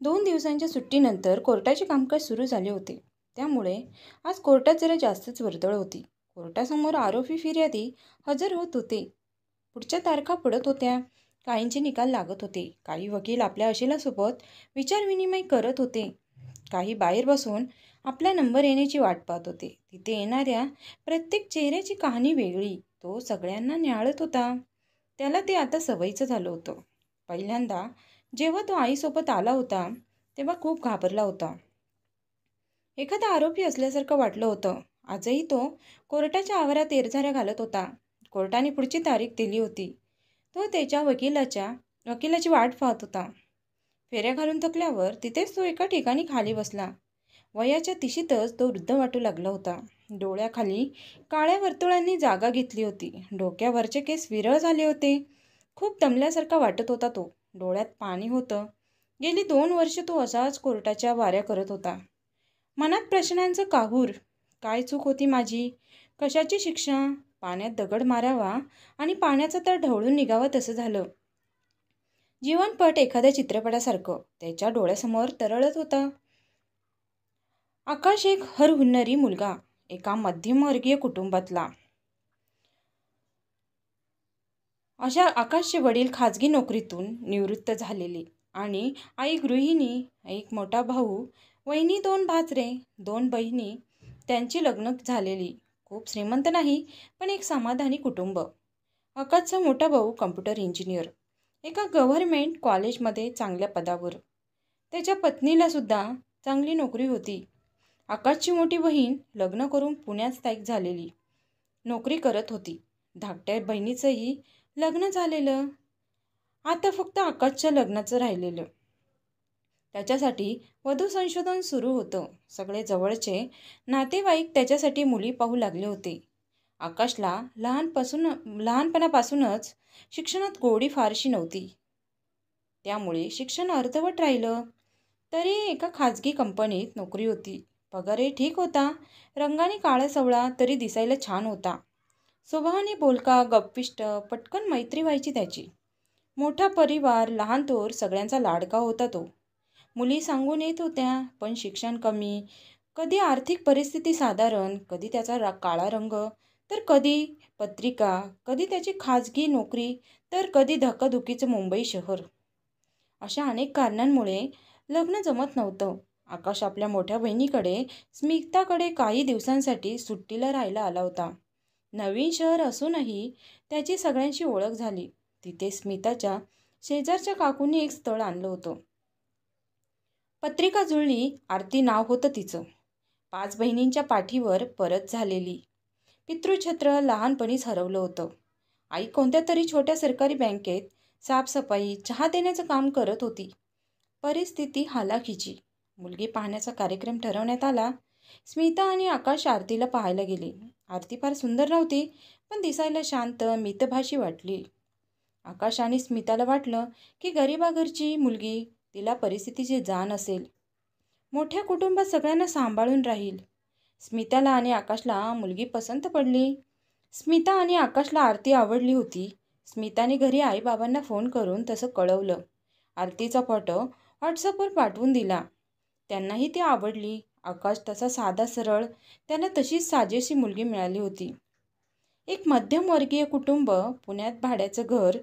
2 दिवसांच्या सुट्टीनंतर कोर्टाचे कामकाज सुरू झाले होते. त्यामुळे आज कोर्टात जरा जास्तच वर्दळ होती. कोर्टासमोर आरोपी फिर्यादी हजर होत होते. पुढच्या तारखा पडत होत्या. काहींचे निकाल लागत होते. काही वकील आपल्या अशिलासोबत विचारविनिमय करत होते. काही बाहेर बसून आपला नंबर येण्याची वाट पाहत होते. तिथे येणाऱ्या प्रत्येक चेहऱ्याची कहाणी वेगळी. तो सगळ्यांना न्याहाळत होता. त्याला ते आता सवयीचं झालं होतं. पहिल्यांदा जेव्हा तो आईसोबत आला होता तेव्हा खूप घाबरला होता. एखादा आरोपी असल्यासारखं वाटलं होतं. आजही तो कोर्टाच्या आवारात एरझाऱ्या घालत होता. कोर्टाने पुढची तारीख दिली होती. तो त्याच्या वकिलाची वाट पाहत होता. फेऱ्या घालून थकल्यावर तिथेच तो एका ठिकाणी खाली बसला. वयाच्या तिशीतच तो वृद्ध वाटू लागला होता. डोळ्याखाली काळ्या वर्तुळांनी जागा घेतली होती. डोक्यावरचे केस विरळ झाले होते. खूप दमल्यासारखा वाटत होता तो. डोळ्यात पाणी होतं. गेली 2 वर्ष तो असाच कोर्टाच्या वाऱ्या करत होता. मनात प्रश्नांचं काहूर. काय चूक होती माझी? कशाची शिक्षा? पाण्यात दगड मारावा आणि पाण्याचा तर ढवळून निघावा तसं झालं. जीवनपट एखाद्या चित्रपटासारखं त्याच्या डोळ्यासमोर तरळत होता. आकाश एक हरहुन्नरी मुलगा, एका मध्यमवर्गीय कुटुंबातला. अशा आकाशचे वडील खाजगी नोकरीतून निवृत्त झालेले आणि आई गृहिणी, एक मोठा भाऊ, वहिनी, 2 भाचरे, 2 बहिणी. त्यांची लग्न झालेली. खूप श्रीमंत नाही, पण एक समाधानी कुटुंब. आकाशचा मोठा भाऊ कम्प्युटर इंजिनियर, एका गव्हर्नमेंट कॉलेजमध्ये चांगल्या पदावर. त्याच्या पत्नीला सुद्धा चांगली नोकरी होती. आकाशची मोठी बहीण लग्न करून पुण्यात स्थायिक झालेली, नोकरी करत होती. धाकट्या बहिणीचंही लग्न झालेलं. आता फक्त आकाशच्या लग्नाचं राहिलेलं. त्याच्यासाठी वधू संशोधन सुरू होतं. सगळे जवळचे नातेवाईक त्याच्यासाठी मुली पाहू लागले होते. आकाशला लहानपणापासूनच शिक्षणात गोडी फारशी नव्हती. त्यामुळे शिक्षण अर्धवट राहिलं. तरी एका खाजगी कंपनीत नोकरी होती. पगारही ठीक होता. रंगाने काळासवळा तरी दिसायला छान होता. स्वभावाने बोलका, गप्पिष्ट, पटकन मैत्री व्हायची त्याची. मोठा परिवार, लहान थोर सगळ्यांचा लाडका होता तो. मुली सांगून येत होत्या, पण शिक्षण कमी, कधी आर्थिक परिस्थिती साधारण, कधी त्याचा काळा रंग, तर कधी पत्रिका, कधी त्याची खाजगी नोकरी, तर कधी धकाधुकीचं मुंबई शहर. अशा अनेक कारणांमुळे लग्न जमत नव्हतं. आकाश आपल्या मोठ्या बहिणीकडे, स्मिताकडे काही दिवसांसाठी सुट्टीला राहायला आला होता. नवीन शहर असूनही त्याची सगळ्यांशी ओळख झाली. तिथे स्मिताच्या शेजारच्या काकूंनी एक स्थळ आणलं होतं. पत्रिका जुळली. आरती नाव होतं तिचं. 5 बहिणींच्या पाठीवर परत झालेली. पितृछत्र लहानपणीच हरवलं होतं. आई कोणत्या तरी छोट्या सरकारी बँकेत साफसफाई, चहा देण्याचं काम करत होती. परिस्थिती हालाखीची. मुलगी पाहण्याचा कार्यक्रम ठरवण्यात आला. स्मिता आणि आकाश आरतीला पाहायला गेले. आरती फार सुंदर नव्हती, पण दिसायला शांत, मितभाषी वाटली. आकाश आणि स्मिताला वाटलं की गरिबाघरची मुलगी, तिला परिस्थितीची जाण असेल. मोठ्या कुटुंबात सगळ्यांना सांभाळून राहील. स्मिताला आणि आकाशला मुलगी पसंत पडली. स्मिता आणि आकाशला आरती आवडली होती. स्मिताने घरी आईबाबांना फोन करून तसं कळवलं. आरतीचा फोटो व्हॉट्सअपवर पाठवून दिला. त्यांनाही ती आवडली. आकाश तसा साधा सरळ, त्याला तशीच साजेशी मुलगी मिळाली होती. एक मध्यमवर्गीय कुटुंब, पुण्यात भाड्याचं घर.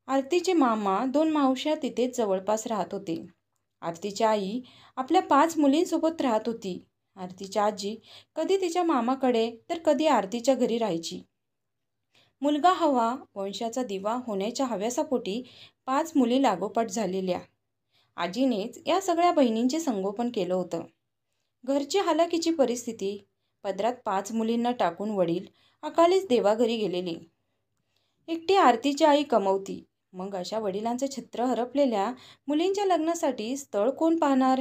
आरतीचे मामा, 2 मावश्या तिथेच जवळपास राहत होते. आरतीची आई आपल्या 5 मुलींसोबत राहत होती. आरतीची आजी कधी तिच्या मामाकडे तर कधी आरतीच्या घरी राहायची. मुलगा हवा, वंशाचा दिवा होण्याच्या हव्यासापोटी 5 मुली लागोपाठ झालेल्या. आजीनेच या सगळ्या बहिणींचे संगोपन केलं होतं. घरची हालाकीची परिस्थिती. पदरात 5 मुलींना टाकून वडील अकालीच देवाघरी गेलेले. एकटी आरतीची आई कमवती. मग अशा वडिलांचं छत्र हरपलेल्या मुलींच्या लग्नासाठी स्थळ कोण पाहणार?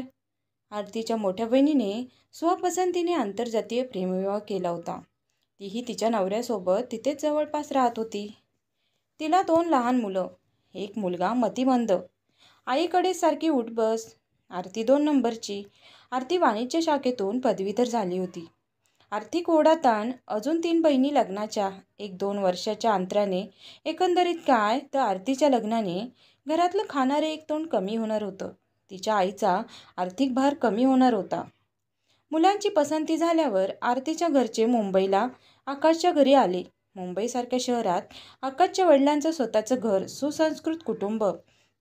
आरतीच्या मोठ्या बहिणीने स्वपसंतीने आंतरजातीय प्रेमविवाह केला होता. तीही तिच्या नवऱ्यासोबत तिथेच जवळपास राहत होती. तिला 2 लहान मुलं, एक मुलगा मतिमंद. आईकडे सारखी उठबस. आरती 2 नंबरची. आरती वाणिज्य शाखेतून पदवीधर झाली होती. आर्थिक ओढाताण. अजून 3 बहिणी लग्नाच्या 1-2 वर्षाच्या अंतराने. एकंदरीत काय तर आरतीच्या लग्नाने घरातलं खाणारे एक तोंड कमी होणार होतं. तिच्या आईचा आर्थिक भार कमी होणार होता. मुलांची पसंती झाल्यावर आरतीच्या घरचे मुंबईला आकाशच्या घरी आले. मुंबईसारख्या शहरात आकाशच्या वडिलांचं स्वतःचं घर, सुसंस्कृत कुटुंब,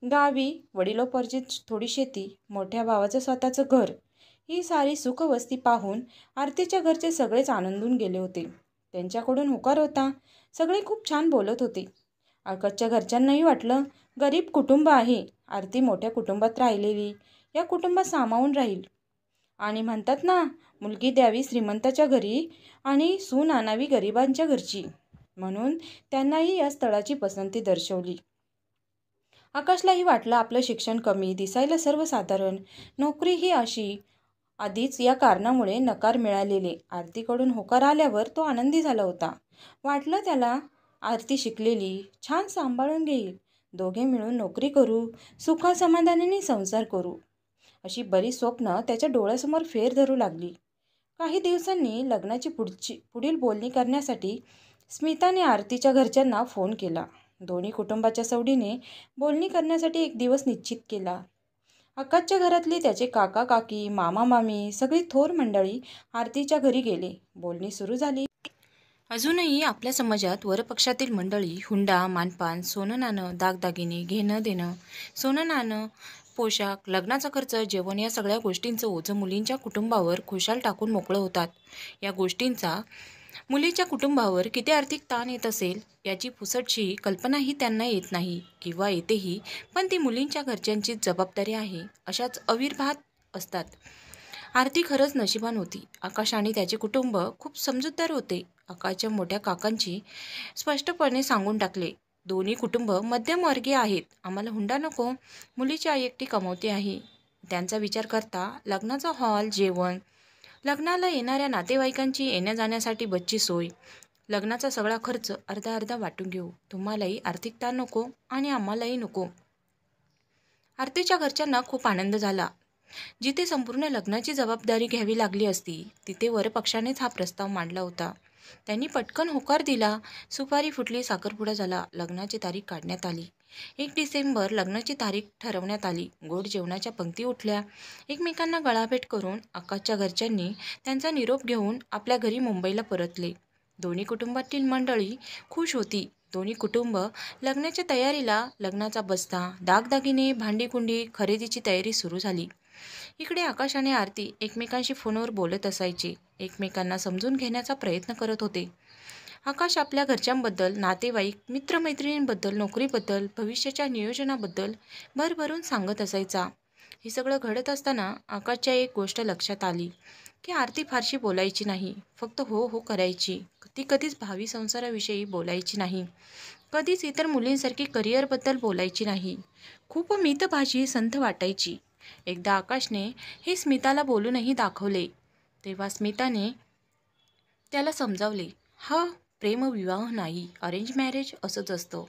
गावी वडिलोपार्जित थोडी शेती, मोठ्या भावाचं स्वतःचं घर, ही सारी सुखवस्ती पाहून आरतीच्या घरचे सगळेच आनंदून गेले होते. त्यांच्याकडून होकार होता. सगळे खूप छान बोलत होते. आकाशच्या घरच्यांनाही वाटलं गरीब कुटुंब आहे, आरती मोठ्या कुटुंबात राहिलेली, या कुटुंबात सामावून राहील. आणि म्हणतात ना, मुलगी द्यावी श्रीमंताच्या घरी आणि सून आणावी गरिबांच्या घरची, म्हणून त्यांनाही या स्थळाची पसंती दर्शवली. आकाशलाही वाटलं आपलं शिक्षण कमी, दिसायला सर्वसाधारण, नोकरी ही अशी. आधीच या कारणामुळे नकार मिळालेले. आरतीकडून होकार आल्यावर तो आनंदी झाला होता. वाटलं त्याला आरती शिकलेली, छान सांभाळून घेईल, दोघे मिळून नोकरी करू, सुखासमाधानाने संसार करू, अशी बरीच स्वप्न त्याच्या डोळ्यासमोर फेर धरू लागली. काही दिवसांनी लग्नाची पुढील बोलणी करण्यासाठी स्मिताने आरतीच्या घरच्यांना फोन केला. दोन्ही कुटुंबाच्या सवडीने बोलणी करण्यासाठी एक दिवस निश्चित केला. आकाशच्या घरातली त्याचे काका काकी, मामा मामी, सगळी थोर मंडळी आरतीच्या घरी गेले. बोलणी सुरू झाली. अजूनही आपल्या समाजात वरपक्षातील मंडळी हुंडा, मानपान, सोनं नाणं, दागदागिने, घेणं देणं, सोनं नाणं, पोशाख, लग्नाचा खर्च, जेवण या सगळ्या गोष्टींचं ओझं मुलींच्या कुटुंबावर खुशाल टाकून मोकळं होतात. या गोष्टींचा मुलीच्या कुटुंबावर किती आर्थिक ताण येत असेल याची पुसटशी कल्पनाही त्यांना येत नाही, किंवा येतेही, पण ती मुलींच्या घरच्यांची जबाबदारी आहे अशाच अविर्भात असतात. आरती खरंच नशिबान होती. आकाश आणि त्याचे कुटुंब खूप समजूतदार होते. आकाशच्या मोठ्या काकांची स्पष्टपणे सांगून टाकले, दोन्ही कुटुंब मध्यमवर्गीय आहेत, आम्हाला हुंडा नको, मुलीची आई एकटी कमवते आहे. त्यांचा विचार करता लग्नाचा हॉल, जेवण, लग्नाला येणाऱ्या नातेवाईकांची येण्या जाण्यासाठी बसची सोय, लग्नाचा सगळा खर्च अर्धा अर्धा वाटून घेऊ, तुम्हालाही आर्थिक ताण नको आणि आम्हालाही नको. आरतीच्या घरच्यांना खूप आनंद झाला. जिथे संपूर्ण लग्नाची जबाबदारी घ्यावी लागली असती, तिथे वरपक्षानेच हा प्रस्ताव मांडला होता. त्यांनी पटकन होकार दिला. सुपारी फुटली, साखरपुडा झाला, लग्नाची तारीख काढण्यात आली. 1 डिसेंबर लग्नाची तारीख ठरवण्यात आली. गोड जेवणाच्या पंक्ती उठल्या. एकमेकांना गळाभेट करून आकाशच्या घरच्यांनी त्यांचा निरोप घेऊन आपल्या घरी मुंबईला परतले. दोन्ही कुटुंबातील मंडळी खुश होती. दोन्ही कुटुंब लग्नाच्या तयारीला, लग्नाचा बस्ता, दागदागिने, भांडीकुंडी, खरेदीची तयारी सुरू झाली. इकडे आकाश आणि आरती एकमेकांशी फोनवर बोलत असायचे, एकमेकांना समजून घेण्याचा प्रयत्न करत होते. आकाश आपल्या घरच्यांबद्दल, नातेवाईक, मित्रमैत्रिणींबद्दल, नोकरीबद्दल, भविष्याच्या नियोजनाबद्दल भरभरून सांगत असायचा. हे सगळं घडत असताना आकाशच्या एक गोष्ट लक्षात आली की आरती फारशी बोलायची नाही, फक्त हो हो करायची. ती कधीच भावी संसाराविषयी बोलायची नाही, कधीच इतर मुलींसारखी करिअरबद्दल बोलायची नाही. खूप मितभाषी, संथ वाटायची. एकदा आकाशने हे स्मिताला बोलूनही दाखवले. तेव्हा स्मिताने त्याला समजावले, हा प्रेमविवाह नाही, अरेंज मॅरेज असंच असतं,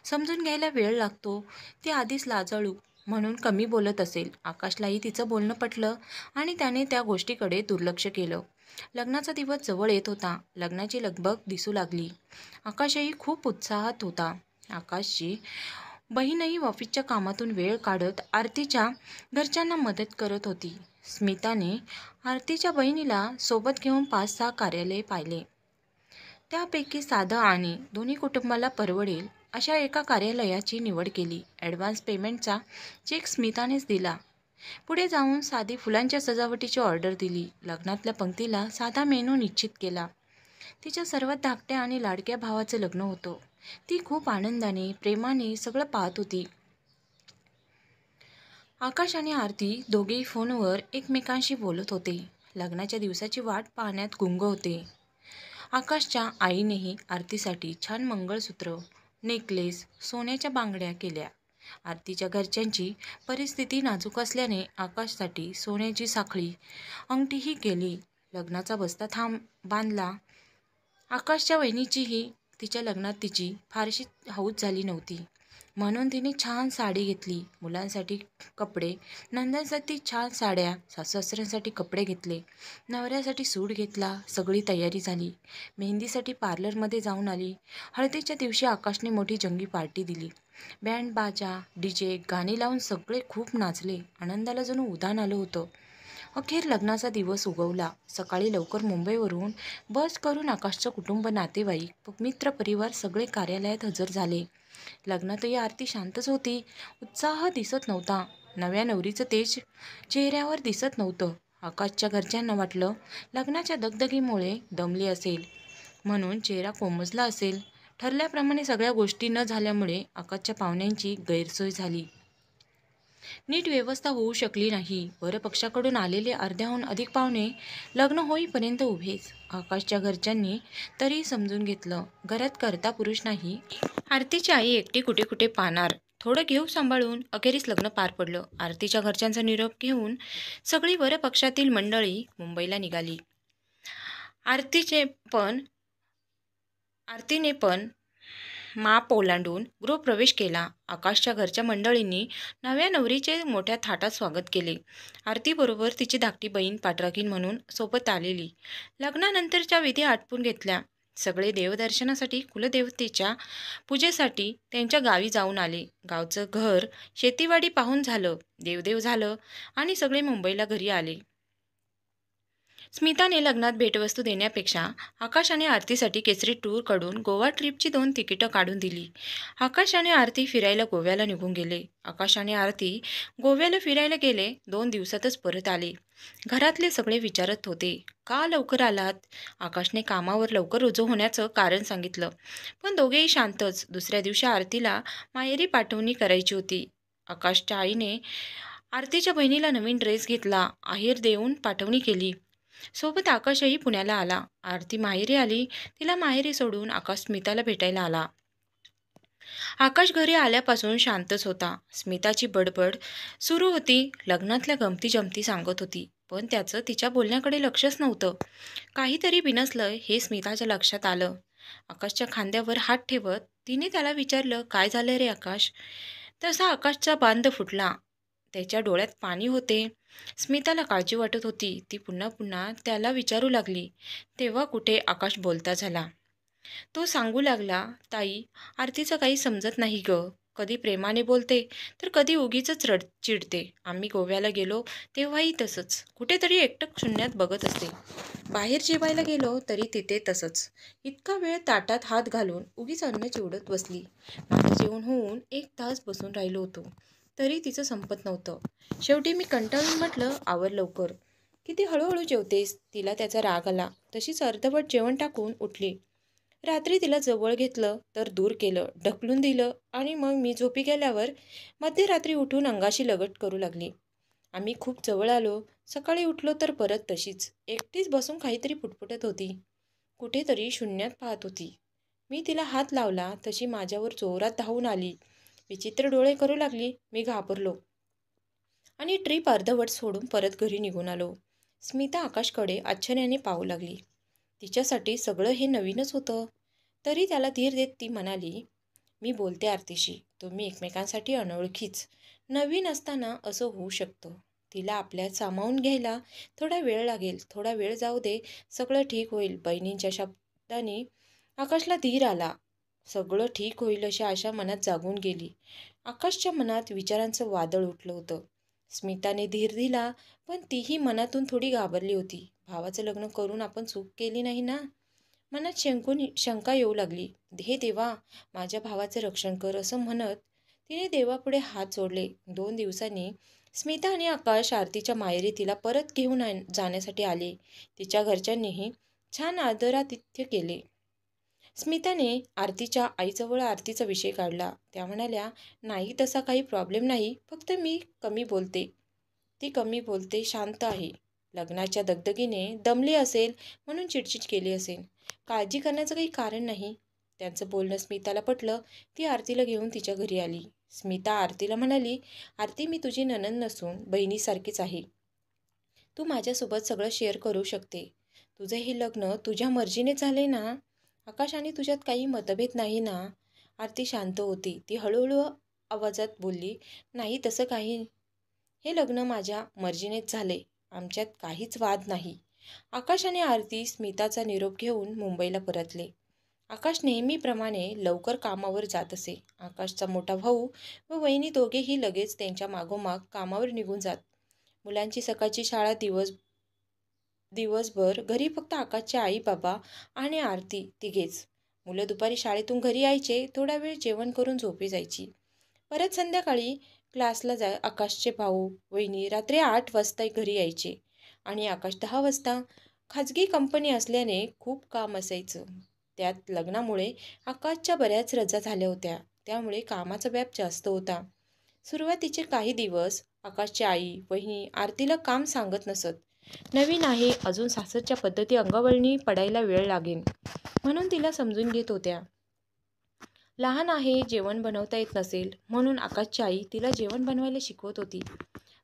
समजून घ्यायला वेळ लागतो, ती आधीच लाजाळू म्हणून कमी बोलत असेल. आकाशलाही तिचं बोलणं पटलं आणि त्याने त्या गोष्टीकडे दुर्लक्ष केलं. लग्नाचा दिवस जवळ येत होता. लग्नाची लगबग दिसू लागली. आकाशही खूप उत्साहात होता. आकाशची बहीणही ऑफिसच्या कामातून वेळ काढत आरतीच्या घरच्यांना मदत करत होती. स्मिताने आरतीच्या बहिणीला सोबत घेऊन 5-6 कार्यालये पाहिले. त्यापैकी साधं आणि दोन्ही कुटुंबाला परवडेल अशा एका कार्यालयाची निवड केली. ॲडव्हान्स पेमेंटचा चेक स्मितानेच दिला. पुढे जाऊन साधी फुलांच्या सजावटीची ऑर्डर दिली. लग्नातल्या पंक्तीला साधा मेनू निश्चित केला. तिच्या सर्वात धाकट्या आणि लाडक्या भावाचं लग्न होतं. ती खूप आनंदाने, प्रेमाने सगळं पाहत होती. आकाश आणि आरती दोघेही फोनवर एकमेकांशी बोलत होते. लग्नाच्या दिवसाची वाट पाहण्यात गुंग होते. आकाशच्या आईनेही आरतीसाठी छान मंगळसूत्र, नेकलेस, सोन्याच्या बांगड्या केल्या. आरतीच्या घरच्यांची परिस्थिती नाजूक असल्याने आकाशसाठी सोन्याची साखळी, अंगठीही केली. लग्नाचा बस्ता बांधला. आकाशच्या वहिनीचीही तिच्या लग्नात तिची फारशी हौस झाली नव्हती, म्हणून तिने छान साडी घेतली. मुलांसाठी कपडे, नंदांसाठी छान साड्या, सासू-सासऱ्यांसाठी कपडे घेतले, नवऱ्यासाठी सूट घेतला. सगळी तयारी झाली. मेहंदीसाठी पार्लरमध्ये जाऊन आली. हळदीच्या दिवशी आकाशने मोठी जंगी पार्टी दिली. बँड बाजा डीजे गाणी लावून सगळे खूप नाचले. आनंदाला जणू उधाण आलं होतं. अखेर लग्नाचा दिवस उगवला. सकाळी लवकर मुंबईवरून बस करून आकाशचं कुटुंब, नातेवाईक व मित्रपरिवार सगळे कार्यालयात हजर झाले. लग्नातही आरती शांतच होती. उत्साह दिसत नव्हता. नव्या नवरीचं तेज चेहऱ्यावर दिसत नव्हतं. आकाशच्या घरच्यांना वाटलं लग्नाच्या दगदगीमुळे दमली असेल, म्हणून चेहरा कोमजला असेल. ठरल्याप्रमाणे सगळ्या गोष्टी न झाल्यामुळे आकाशच्या पाहुण्यांची गैरसोय झाली. नीट व्यवस्था होऊ शकली नाही. वरपक्षाकडून आलेले अर्ध्याहून अधिक पाहुणे लग्न होईपर्यंत उभेच. आकाशच्या घरच्यांनी तरी समजून घेतलं, घरात करता पुरुष नाही. आरतीची आई एकटी कुठे कुठे पाहणार. थोडं घेऊ सांभाळून अखेरीस लग्न पार पडलं. आरतीच्या घरच्यांचा निरोप घेऊन सगळी वरपक्षातील मंडळी मुंबईला निघाली. आरतीने पण माप ओलांडून गृहप्रवेश केला. आकाशच्या घरच्या मंडळींनी नव्या नवरीचे मोठ्या थाटात स्वागत केले. आरतीबरोबर तिची धाकटी बहीण पाठराखीण म्हणून सोबत आलेली. लग्नानंतरच्या विधी आटपून घेतल्या. सगळे देवदर्शनासाठी, कुलदेवतेच्या पूजेसाठी त्यांच्या गावी जाऊन आले. गावचं घर शेतीवाडी पाहून झालं, देवदेव झालं आणि सगळे मुंबईला घरी आले. स्मिताने लग्नात भेटवस्तू देण्यापेक्षा आकाश आणि आरतीसाठी केसरी टूरकडून गोवा ट्रिपची 2 तिकीटं काढून दिली. आकाश आणि आरती फिरायला गोव्याला निघून गेले. आकाश आणि आरती गोव्याला फिरायला गेले. 2 दिवसातच परत आले. घरातले सगळे विचारत होते, का लवकर आलात? आकाशने कामावर लवकर रुजू होण्याचं कारण सांगितलं, पण दोघेही शांतच. दुसऱ्या दिवशी आरतीला माहेरी पाठवणी करायची होती. आकाशच्या आईने आरतीच्या बहिणीला नवीन ड्रेस घेतला, आहेर देऊन पाठवणी केली. सोबत आकाशही पुण्याला आला. आरती माहेरी आली. तिला माहेरी सोडून आकाश स्मिताला भेटायला आला. आकाश घरी आल्यापासून शांतच होता. स्मिताची बडबड सुरू होती. लग्नातल्या गमती जमती सांगत होती, पण त्याचं तिच्या बोलण्याकडे लक्षच नव्हतं. काहीतरी बिनसलं हे स्मिताच्या लक्षात आलं. आकाशच्या खांद्यावर हात ठेवत तिने त्याला विचारलं, काय झालं रे आकाश? तसा आकाशचा बांध फुटला. त्याच्या डोळ्यात पाणी होते. स्मिताला काळजी वाटत होती. ती पुन्हा पुन्हा त्याला विचारू लागली. तेव्हा कुठे आकाश बोलता झाला. तो सांगू लागला, ताई, आरतीचं काही समजत नाही ग. कधी प्रेमाने बोलते तर कधी उगीच चिडते. आम्ही गोव्याला गेलो तेव्हाही तसंच. कुठेतरी एकटक शून्यात बघत असते. बाहेर जेवायला गेलो तरी तिथे तसंच. इतका वेळ ताटात हात घालून उगीच अन्न चिवडत बसली. माझं जेवण होऊन 1 तास बसून राहिलो होतो, तरी तिचं संपत नव्हतं. शेवटी मी कंटाळून म्हटलं, आवर लवकर. किती हळूहळू जेवतेस? तिला त्याचा राग आला. तशीच अर्धवट जेवण टाकून उठली. रात्री तिला जवळ घेतलं तर दूर केलं, ढकलून दिलं आणि मग मी झोपी गेल्यावर मध्यरात्री उठून अंगाशी लगट करू लागली. आम्ही खूप जवळ आलो. सकाळी उठलो तर परत तशीच एकटीच बसून काहीतरी पुटपुटत होती. कुठेतरी शून्यात पाहत होती. मी तिला हात लावला तशी माझ्यावर जोरात धावून आली. विचित्र डोळे करू लागली. मी घाबरलो आणि ट्रीप अर्धवट सोडून परत घरी निघून आलो. स्मिता आकाशकडे आश्चर्याने पाहू लागली. तिच्यासाठी सगळं हे नवीनच होतं. तरी त्याला धीर देत ती म्हणाली, मी बोलते आरतीशी. तुम्ही एकमेकांसाठी अनोळखीच. नवीन असताना असं होऊ शकतं. तिला आपल्यात सामावून घ्यायला थोडा वेळ लागेल. थोडा वेळ जाऊ दे, सगळं ठीक होईल. बहिणींच्या शब्दांनी आकाशला धीर आला. सगळं ठीक होईल अशी आशा मनात जागून गेली. आकाशच्या मनात विचारांचं वादळ उठलं होतं. स्मिताने धीर दिला, पण तीही मनातून थोडी घाबरली होती. भावाचं लग्न करून आपण चूक केली नाही ना? मनात शंका येऊ लागली. हे देवा, माझ्या भावाचं रक्षण कर, असं म्हणत तिने देवापुढे हात जोडले. 2 दिवसांनी स्मिता आणि आकाश आरतीच्या माहेरी तिला परत घेऊन जाण्यासाठी आले. तिच्या घरच्यांनीही छान आदरातिथ्य केले. स्मिताने आरतीच्या आईजवळ आरतीचा विषय काढला. त्या म्हणाल्या, नाही तसा काही प्रॉब्लेम नाही, फक्त मी कमी बोलते. ती कमी बोलते, शांत आहे. लग्नाच्या दगदगीने दमली असेल म्हणून चिडचिड केली असेल. काळजी करण्याचं काही कारण नाही. त्यांचं बोलणं स्मिताला पटलं. ती आरतीला घेऊन तिच्या घरी आली. स्मिता आरतीला म्हणाली, आरती, मी तुझी नणंद नसून बहिणीसारखीच आहे. तू माझ्यासोबत सगळं शेअर करू शकते. तुझं हे लग्न तुझ्या मर्जीने झाले ना? आकाश आणि तुझ्यात काही मतभेद नाही ना? आरती शांत होती. ती हळूहळू आवाजात बोलली, नाही तसं काही. हे लग्न माझ्या मर्जीनेच झाले. आमच्यात काहीच वाद नाही. आकाश आणि आरती स्मिताचा निरोप घेऊन मुंबईला परतले. आकाश नेहमीप्रमाणे लवकर कामावर जात असे. आकाशचा मोठा भाऊ व वहिनी दोघेही लगेच त्यांच्या मागोमाग कामावर निघून जात. मुलांची सकाळची शाळा दिवसभर घरी फक्त आकाशचे आई बाबा आणि आरती तिघेच. मुलं दुपारी शाळेतून घरी यायचे, थोडा वेळ जेवण करून झोपी जायची. परत संध्याकाळी क्लासला आकाशचे भाऊ वहिनी रात्री 8 वाजता घरी यायचे आणि आकाश 10 वाजता. खाजगी कंपनी असल्याने खूप काम असायचं. त्यात लग्नामुळे आकाशच्या बऱ्याच रजा झाल्या होत्या, त्यामुळे कामाचा व्याप जास्त होता. सुरुवातीचे काही दिवस आकाशची आई वहिनी आरतीला काम सांगत नसत. नवीन आहे, अजून सासरच्या पद्धती अंगवळणी पडायला वेळ लागेल म्हणून तिला समजून घेत होत्या. लहान आहे, जेवण बनवता येत नसेल म्हणून आकाशची आई तिला जेवण बनवायला शिकवत होती.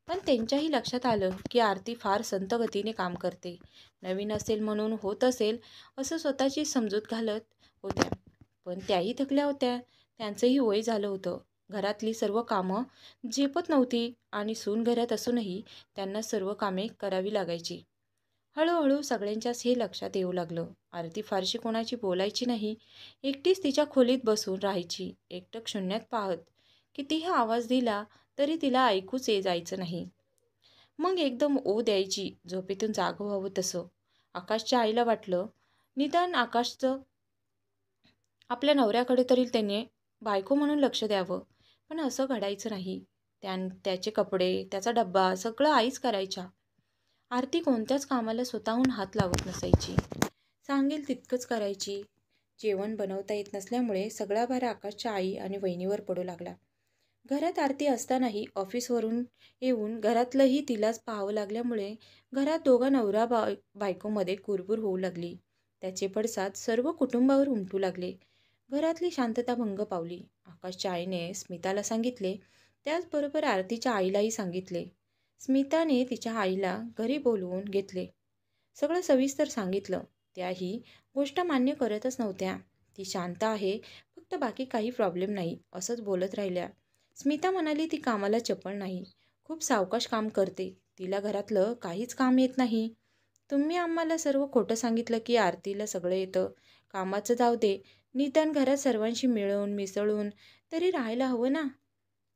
पण त्यांच्याही लक्षात आलं की आरती फार संथ गतीने काम करते. नवीन असेल म्हणून होत असेल असं स्वतःची समजूत घालत होत्या. पण त्याही थकल्या होत्या. त्यांचंही वय झालं होतं. घरातली सर्व कामं झेपत नव्हती आणि सून घरात असूनही त्यांना सर्व कामे करावी लागायची. हळूहळू सगळ्यांच्याच हे लक्षात येऊ लागलं. आरती फारशी कोणाची बोलायची नाही. एकटीच तिच्या खोलीत बसून राहायची, एकटक शून्यात पाहत. कितीही आवाज दिला तरी तिला ऐकूच जायचं नाही. मग एकदम ओ द्यायची, झोपेतून जाग व्हावं तसं. आकाशच्या आईला वाटलं निदान आकाशचं आपल्या नवऱ्याकडे तरी त्याने बायको म्हणून लक्ष द्यावं. पण असं घडायचं नाही. त्याचे कपडे, त्याचा डब्बा सगळं आईच करायच्या. आरती कोणत्याच कामाला स्वतःहून हात लावत नसायची. सांगेल तितकंच करायची. जेवण बनवता येत नसल्यामुळे सगळा भार आकाशच्या आई आणि वहिनीवर पडू लागला. घरात आरती असतानाही ऑफिसवरून येऊन घरातलंही तिलाच पाहावं लागल्यामुळे घरात दोघा नवरा बायकोमध्ये कुरबुर होऊ लागली. त्याचे पडसाद सर्व कुटुंबावर उमटू लागले. घरातली शांतता भंग पावली. आकाशच्या आईने स्मिताला सांगितले, त्याचबरोबर आरतीच्या आईलाही सांगितले. स्मिताने तिच्या आईला घरी बोलवून घेतले. सगळं सविस्तर सांगितलं. त्याही गोष्ट मान्य करतच नव्हत्या. ती शांत आहे, फक्त बाकी काही प्रॉब्लेम नाही असंच बोलत राहिल्या. स्मिता म्हणाली ती कामाला चपळ नाही, खूप सावकाश काम करते, तिला घरातलं काहीच काम येत नाही. तुम्ही आम्हाला सर्व खोटं सांगितलं की आरतीला सगळं येतं. कामाचं जाऊ दे, निदान घरात सर्वांशी मिळून मिसळून तरी राहायला हवं ना.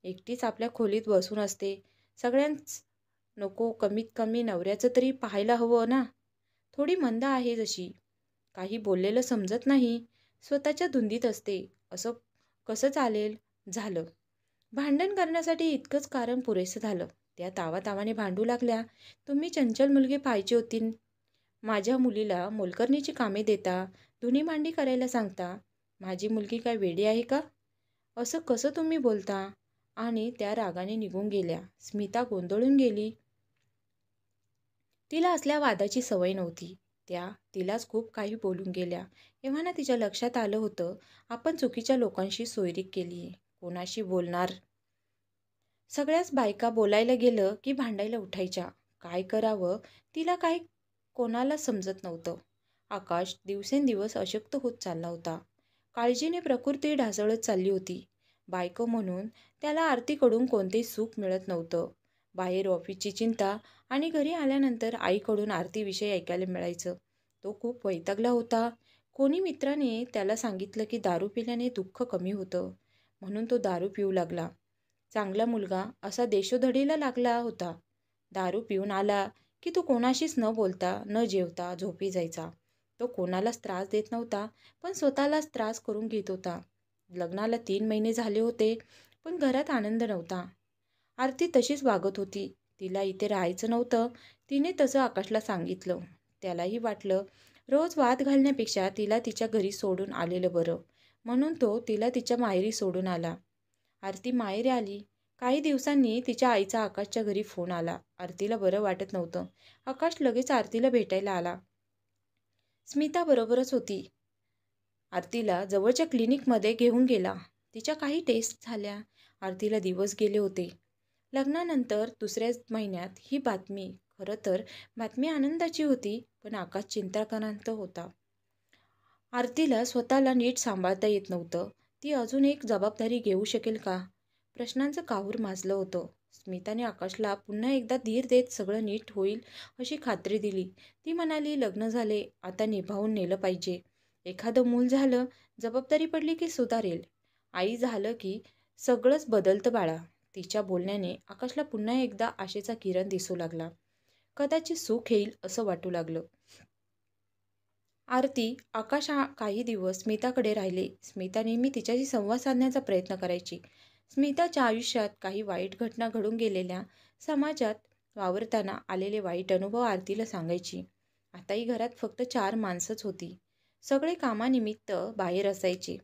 एकटीच आपल्या खोलीत बसून असते. सगळ्यांच नको, कमीत कमी नवऱ्याचं तरी पाहायला हवं ना. थोडी मंद आहे जशी, काही बोललेलं समजत नाही, स्वतःच्या धुंदीत असते. असं कसं चालेल? झालं. भांडण करण्यासाठी इतकंच कारण पुरेसं झालं. त्या तावातावाने भांडू लागल्या. तुम्ही चंचल मुलगी पाहिजे होती. माझ्या मुलीला मोलकरणीची कामे देता, धुणी भांडी करायला सांगता. माझी मुलगी काय वेडी आहे का? असं कसं तुम्ही बोलता? आणि त्या रागाने निघून गेल्या. स्मिता गोंधळून गेली. तिला असल्या वादाची सवय नव्हती. त्या तिलाच खूप काही बोलून गेल्या. एव्हाना तिच्या लक्षात आलं होतं, आपण चुकीच्या लोकांशी सोयरीक केलीये. कोणाशी बोलणार? सगळ्याच बायका बोलायला गेलं की भांडायला उठायच्या. काय करावं तिला काही कोणाला समजत नव्हतं. आकाश दिवसेंदिवस अशक्त होत चालला होता. काळजीने प्रकृती ढासळत चालली होती. बायको म्हणून त्याला आरतीकडून कोणतेही सुख मिळत नव्हतं. बाहेर ऑफिसची चिंता आणि घरी आल्यानंतर आईकडून आरतीविषयी ऐकायला मिळायचं. तो खूप वैतागला होता. कोणी मित्राने त्याला सांगितलं की दारू पिल्याने दुःख कमी होतं, म्हणून तो दारू पिऊ लागला. चांगला मुलगा असा देशोधडीला लागला होता. दारू पिऊन आला की तो कोणाशीच न बोलता न जेवता झोपी जायचा. तो कोणालाच त्रास देत नव्हता, पण स्वतःलाच त्रास करून घेत होता. लग्नाला 3 महिने झाले होते, पण घरात आनंद नव्हता. आरती तशीच वागत होती. तिला इथे राहायचं नव्हतं. तिने तसं आकाशला सांगितलं. त्यालाही वाटलं रोज वाद घालण्यापेक्षा तिला तिच्या घरी सोडून आलेलं बरं, म्हणून तो तिला तिच्या माहेरी सोडून आला. आरती माहेरी आली. काही दिवसांनी तिच्या आईचा आकाशच्या घरी फोन आला. आरतीला बरं वाटत नव्हतं. आकाश लगेच आरतीला भेटायला आला. स्मिता बरोबरच होती. आरतीला जवळच्या क्लिनिकमध्ये घेऊन गेला. तिच्या काही टेस्ट झाल्या. आरतीला दिवस गेले होते. लग्नानंतर दुसऱ्याच महिन्यात ही बातमी. खरं तर बातमी आनंदाची होती, पण आकाश चिंताक्रांत होता. आरतीला स्वतःला नीट सांभाळता येत नव्हतं. ती अजून एक जबाबदारी घेऊ शकेल का? प्रश्नांचं काहूर माजलं होतं. स्मिताने आकाशला पुन्हा एकदा धीर देत सगळं नीट होईल अशी खात्री दिली. ती म्हणाली, लग्न झाले, आता निभावून नेलं पाहिजे. एखादं मूल झालं, जबाबदारी पडली की सुधारेल. आई झालं की सगळंच बदलतं बाळा. तिच्या बोलण्याने आकाशला पुन्हा एकदा आशेचा किरण दिसू लागला. कदाचित सुख येईल असं वाटू लागलं. आरती, आकाश काही दिवस स्मिताकडे राहिले. स्मिता नेहमी तिच्याशी संवाद साधण्याचा प्रयत्न करायची. स्मिताच्या आयुष्यात काही वाईट घटना घडून गेलेल्या, समाजात वावरताना आलेले वाईट अनुभव आरतीला सांगायची. आताही घरात फक्त 4 माणसंच होती. सगळे कामानिमित्त बाहेर असायचे.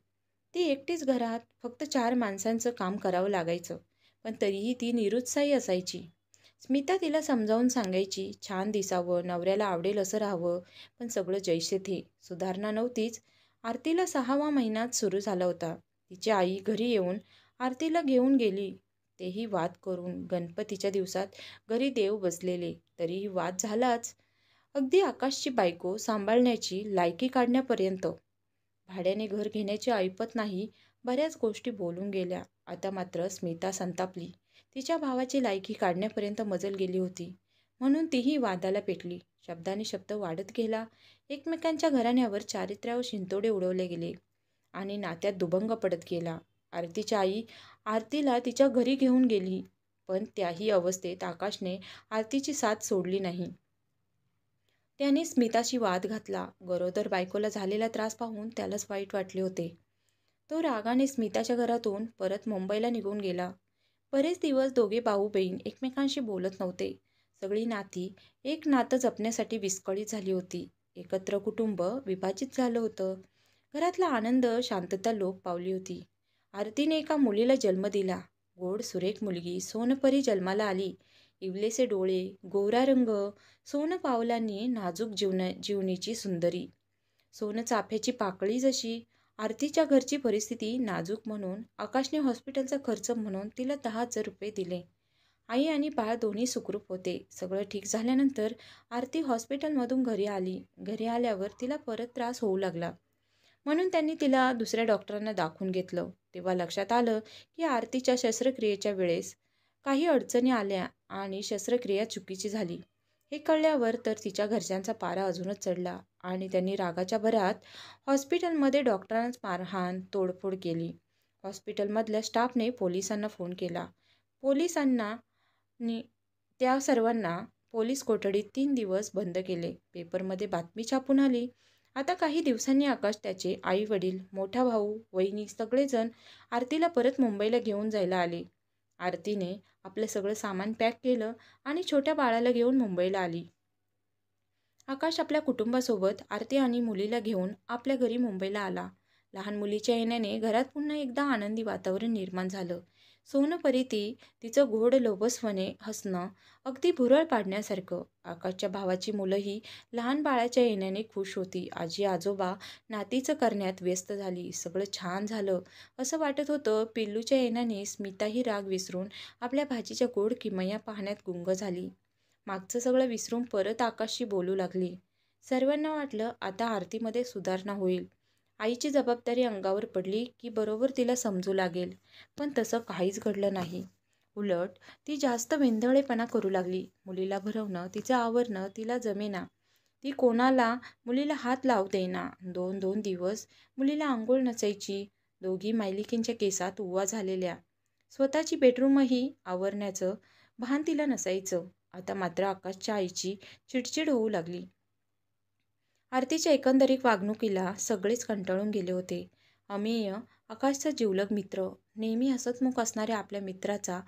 ती एकटीच घरात फक्त 4 माणसांचं काम करावं लागायचं. पण तरीही ती निरुत्साही असायची. स्मिता तिला समजावून सांगायची, छान दिसावं, नवऱ्याला आवडेल असं राहावं, पण सगळं जैसे थे. सुधारणा नव्हतीच. आरतीला 6वा महिनाच सुरू झाला होता. तिची आई घरी येऊन आरतीला घेऊन गेली. तेही वाद करून. गणपतीच्या दिवसात घरी देव बसलेले, तरीही वाद झालाच. अगदी आकाशची बायको सांभाळण्याची लायकी काढण्यापर्यंत. भाड्याने घर घेण्याची ऐपत नाही, बऱ्याच गोष्टी बोलून गेल्या. आता मात्र स्मिता संतापली. तिच्या भावाची लायकी काढण्यापर्यंत मजल गेली होती. म्हणून तीही वादाला पेटली. शब्दाने शब्द वाढत गेला. एकमेकांच्या घराण्यावर, चारित्र्यावर शिंतोडे उडवले गेले आणि नात्यात दुभंग पडत गेला. आरतीची आई आरतीला तिच्या घरी घेऊन गेली, पण त्याही अवस्थेत आकाशने आरतीची साथ सोडली नाही. त्याने स्मिताशी वाद घातला. गरोदर बायकोला झालेला त्रास पाहून त्यालाच वाईट वाटले होते. तो रागाने स्मिताच्या घरातून परत मुंबईला निघून गेला. बरेच दिवस दोघे भाऊ बहीण एकमेकांशी बोलत नव्हते. सगळी नाती, एक नातं जपण्यासाठी विस्कळीत झाली होती. एकत्र कुटुंब विभाजित झालं होतं. घरातला आनंद, शांतता लोप पावली होती. आरतीने एका मुलीला जन्म दिला. गोड सुरेख मुलगी सोनपरी जन्माला आली. इवलेसे डोळे, गोरा रंग, सोनपावलांनी नाजूक जीवनीची सुंदरी. सोनचाफ्याची पाकळी जशी. आरतीच्या घरची परिस्थिती नाजूक म्हणून आकाशने हॉस्पिटलचा खर्च म्हणून तिला 10,000 रुपये दिले. आई आणि बाळ दोन्ही सुखरूप होते. सगळं ठीक झाल्यानंतर आरती हॉस्पिटलमधून घरी आली. घरी आल्यावर तिला परत त्रास होऊ लागला. म्हणून त्यांनी तिला दुसऱ्या डॉक्टरांना दाखवून घेतलं. तेव्हा लक्षात आलं की आरतीच्या शस्त्रक्रियेच्या वेळेस काही अडचणी आल्या आणि शस्त्रक्रिया चुकीची झाली. हे कळल्यावर तर तिच्या घरच्यांचा पारा अजूनच चढला आणि त्यांनी रागाच्या भरात हॉस्पिटलमध्ये डॉक्टरांनाच मारहाण, तोडफोड केली. हॉस्पिटलमधल्या स्टाफने पोलिसांना फोन केला. पोलिसांना त्या सर्वांना पोलीस कोठडीत 3 दिवस बंद केले. पेपरमध्ये बातमी छापून आली. आता काही दिवसांनी आकाश, त्याचे आई वडील, मोठा भाऊ, वहिनी सगळेजण आरतीला परत मुंबईला घेऊन जायला आले. आरतीने आपलं सगळं सामान पॅक केलं आणि छोट्या बाळाला घेऊन मुंबईला आली. आकाश आपल्या कुटुंबासोबत आरती आणि मुलीला घेऊन आपल्या घरी मुंबईला आला. लहान मुलीच्या येण्याने घरात पुन्हा एकदा आनंदी वातावरण निर्माण झालं. सोनपरी तिचं गोड लोभसपणे हसणं अगदी भुरळ पाडण्यासारखं. आकाशच्या भावाची मुलंही लहान बाळाच्या येण्याने खुश होती. आजी आजोबा नातीचं करण्यात व्यस्त झाली. सगळं छान झालं असं वाटत होतं. पिल्लूच्या येण्याने स्मिताही राग विसरून आपल्या भाजीच्या गोड किमया पाहण्यात गुंग झाली. मागचं सगळं विसरून परत आकाशशी बोलू लागली. सर्वांना वाटलं आता आरतीमध्ये सुधारणा होईल. आईची जबाबदारी अंगावर पडली की बरोबर तिला समजू लागेल. पण तसं काहीच घडलं नाही. उलट ती जास्त वेंधळेपणा करू लागली. मुलीला भरवणं, तिचं आवरणं तिला जमेना. ती कोणाला मुलीला हात लावू देईना. 2-2 दिवस मुलीला आंघोळ नसायची. दोघी मायलिकींच्या केसात उवा झालेल्या. स्वतःची बेडरूमही आवरण्याचं भान तिला नसायचं. आता मात्र आकाशच्या आईची चिडचिड होऊ लागली. आरतीच्या एकंदरीत वागणुकीला सगळेच कंटाळून गेले होते. अमेय, आकाशचा जिवलग मित्र, नेहमी हसतमुख असणाऱ्या आपल्या मित्राचा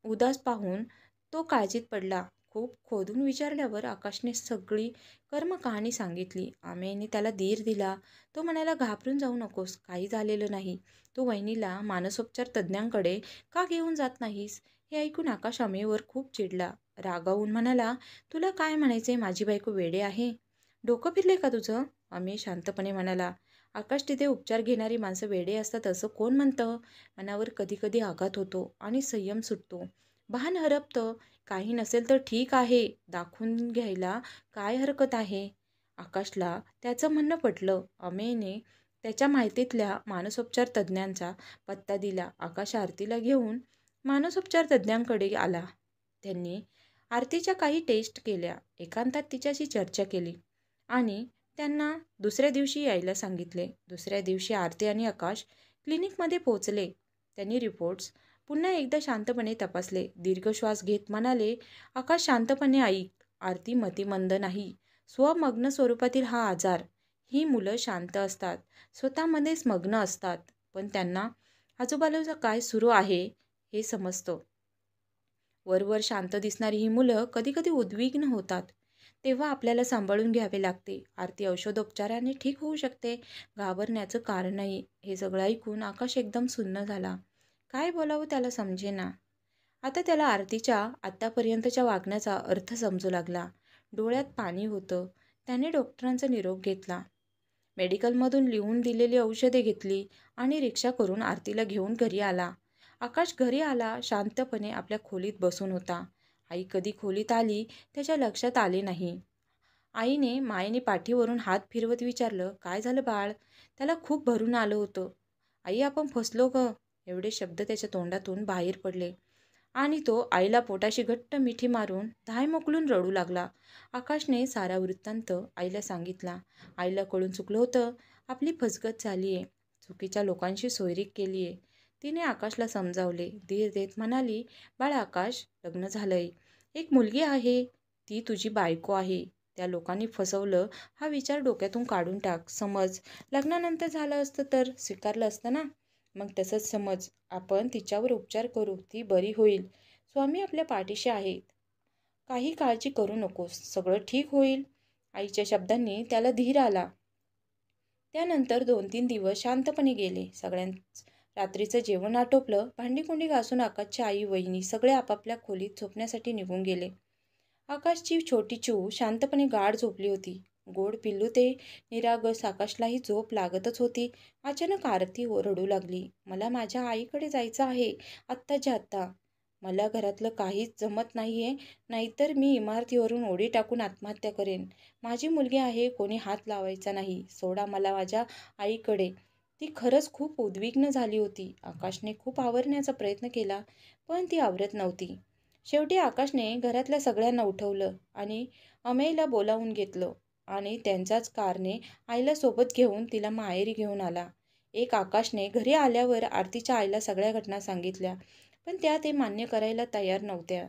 उदास पाहून तो काळजीत पडला. खूप खोदून विचारल्यावर आकाशने सगळी कर्मकहाणी सांगितली. अमेयने त्याला धीर दिला. तो म्हणाला, घाबरून जाऊ नकोस, काही झालेलं नाही. तू वहिनीला मानसोपचार तज्ज्ञांकडे का घेऊन जात नाहीस? हे ऐकून आकाश अमेयवर खूप चिडला. रागावून म्हणाला, तुला काय म्हणायचंय? माझी बायको वेडे आहे? डोकं फिरले का तुझं? अमेय शांतपणे म्हणाला. आकाश, तिथे उपचार घेणारी माणसं वेडे असतात असं कोण म्हणतं? मनावर कधी कधी आघात होतो आणि संयम सुटतो. भान हरपतं. काही नसेल तर ठीक आहे, दाखवून घ्यायला काय हरकत आहे? आकाशला त्याचं म्हणणं पटलं. अमेयने त्याच्या माहितीतल्या मानसोपचार तज्ज्ञांचा पत्ता दिला. आकाश आरतीला घेऊन मानसोपचार तज्ज्ञांकडे आला. त्यांनी आरतीच्या काही टेस्ट केल्या, एकांतात तिच्याशी चर्चा केली आणि त्यांना दुसऱ्या दिवशी यायला सांगितले. दुसऱ्या दिवशी आरती आणि आकाश क्लिनिकमध्ये पोहोचले. त्यांनी रिपोर्ट्स पुन्हा एकदा शांतपणे तपासले. दीर्घ श्वास घेत म्हणाले, आकाश शांतपणे ऐक. आरती मतिमंद नाही. स्वमग्न स्वरूपातील हा आजार. ही मुलं शांत असतात, स्वतःमध्येच मग्न असतात, पण त्यांना आजूबाजूला काय सुरू आहे हे समजतं. वरवर शांत दिसणारी ही मुलं कधी कधी उद्विग्न होतात. तेव्हा आपल्याला सांभाळून घ्यावे लागते. आरती औषधोपचाराने ठीक होऊ शकते, घाबरण्याचं कारण नाही. हे सगळं ऐकून आकाश एकदम सुन्न झाला. काय बोलावं त्याला समजेना. आता त्याला आरतीच्या आत्तापर्यंतच्या वागण्याचा अर्थ समजू लागला. डोळ्यात पाणी होतं. त्याने डॉक्टरांचा निरोप घेतला. मेडिकलमधून लिहून दिलेली औषधे घेतली आणि रिक्षा करून आरतीला घेऊन घरी आला. आकाश घरी आला. शांतपणे आपल्या खोलीत बसून होता. आई कधी खोलीत आली त्याच्या लक्षात आले नाही. आईने मायेने पाठीवरून हात फिरवत विचारलं, काय झालं बाळ? त्याला खूप भरून आलं होतं. आई, आपण फसलो ग. एवढे शब्द त्याच्या तोंडातून बाहेर पडले आणि तो आईला पोटाशी घट्ट मिठी मारून धाय मोकलून रडू लागला. आकाशने सारा वृत्तांत आईला सांगितला. आईला कळून चुकलं होतं. आपली फसगत झाली आहे. चुकीच्या लोकांशी सोयरीक केली आहे. तिने आकाशला समजावले. धीर देत म्हणाली, बाळा आकाश, लग्न झालंय. एक मुलगी आहे. ती तुझी बायको आहे. त्या लोकांनी फसवलं हा विचार डोक्यातून काढून टाक. समज लग्नानंतर झालं असतं तर स्वीकारलं असतं ना. मग तसंच समज आपण तिच्यावर उपचार करू. ती बरी होईल. स्वामी आपल्या पाठीशी आहेत. काही काळजी करू नकोस. सगळं ठीक होईल. आईच्या शब्दांनी त्याला धीर आला. त्यानंतर 2-3 दिवस शांतपणे गेले. रात्रीचं जेवण आटोपलं. भांडीकुंडी घासून आकाशची आई, वहिनी सगळे आपापल्या खोलीत झोपण्यासाठी निघून गेले. आकाशची छोटी चिऊ शांतपणे गाढ झोपली होती. गोड पिल्लू ते निरागस. आकाशलाही झोप लागतच होती. अचानक आरती रडू लागली. मला माझ्या आईकडे जायचं आहे, आत्ताच्या आत्ता. मला घरातलं काहीच जमत नाहीये, नाहीतर मी इमारतीवरून उडी टाकून आत्महत्या करेन. माझी मुलगी आहे, कोणी हात लावायचा नाही. सोडा मला माझ्या आईकडे. ती खरंच खूप उद्विग्न झाली होती. आकाशने खूप आवरण्याचा प्रयत्न केला, पण ती आवरत नव्हती. शेवटी आकाशने घरातल्या सगळ्यांना उठवलं आणि अमेयला बोलावून घेतलं आणि त्यांच्याच कारने आईला सोबत घेऊन तिला माहेरी घेऊन आला. आकाशने घरी आल्यावर आरतीच्या आईला सगळ्या घटना सांगितल्या, पण त्या ते मान्य करायला तयार नव्हत्या.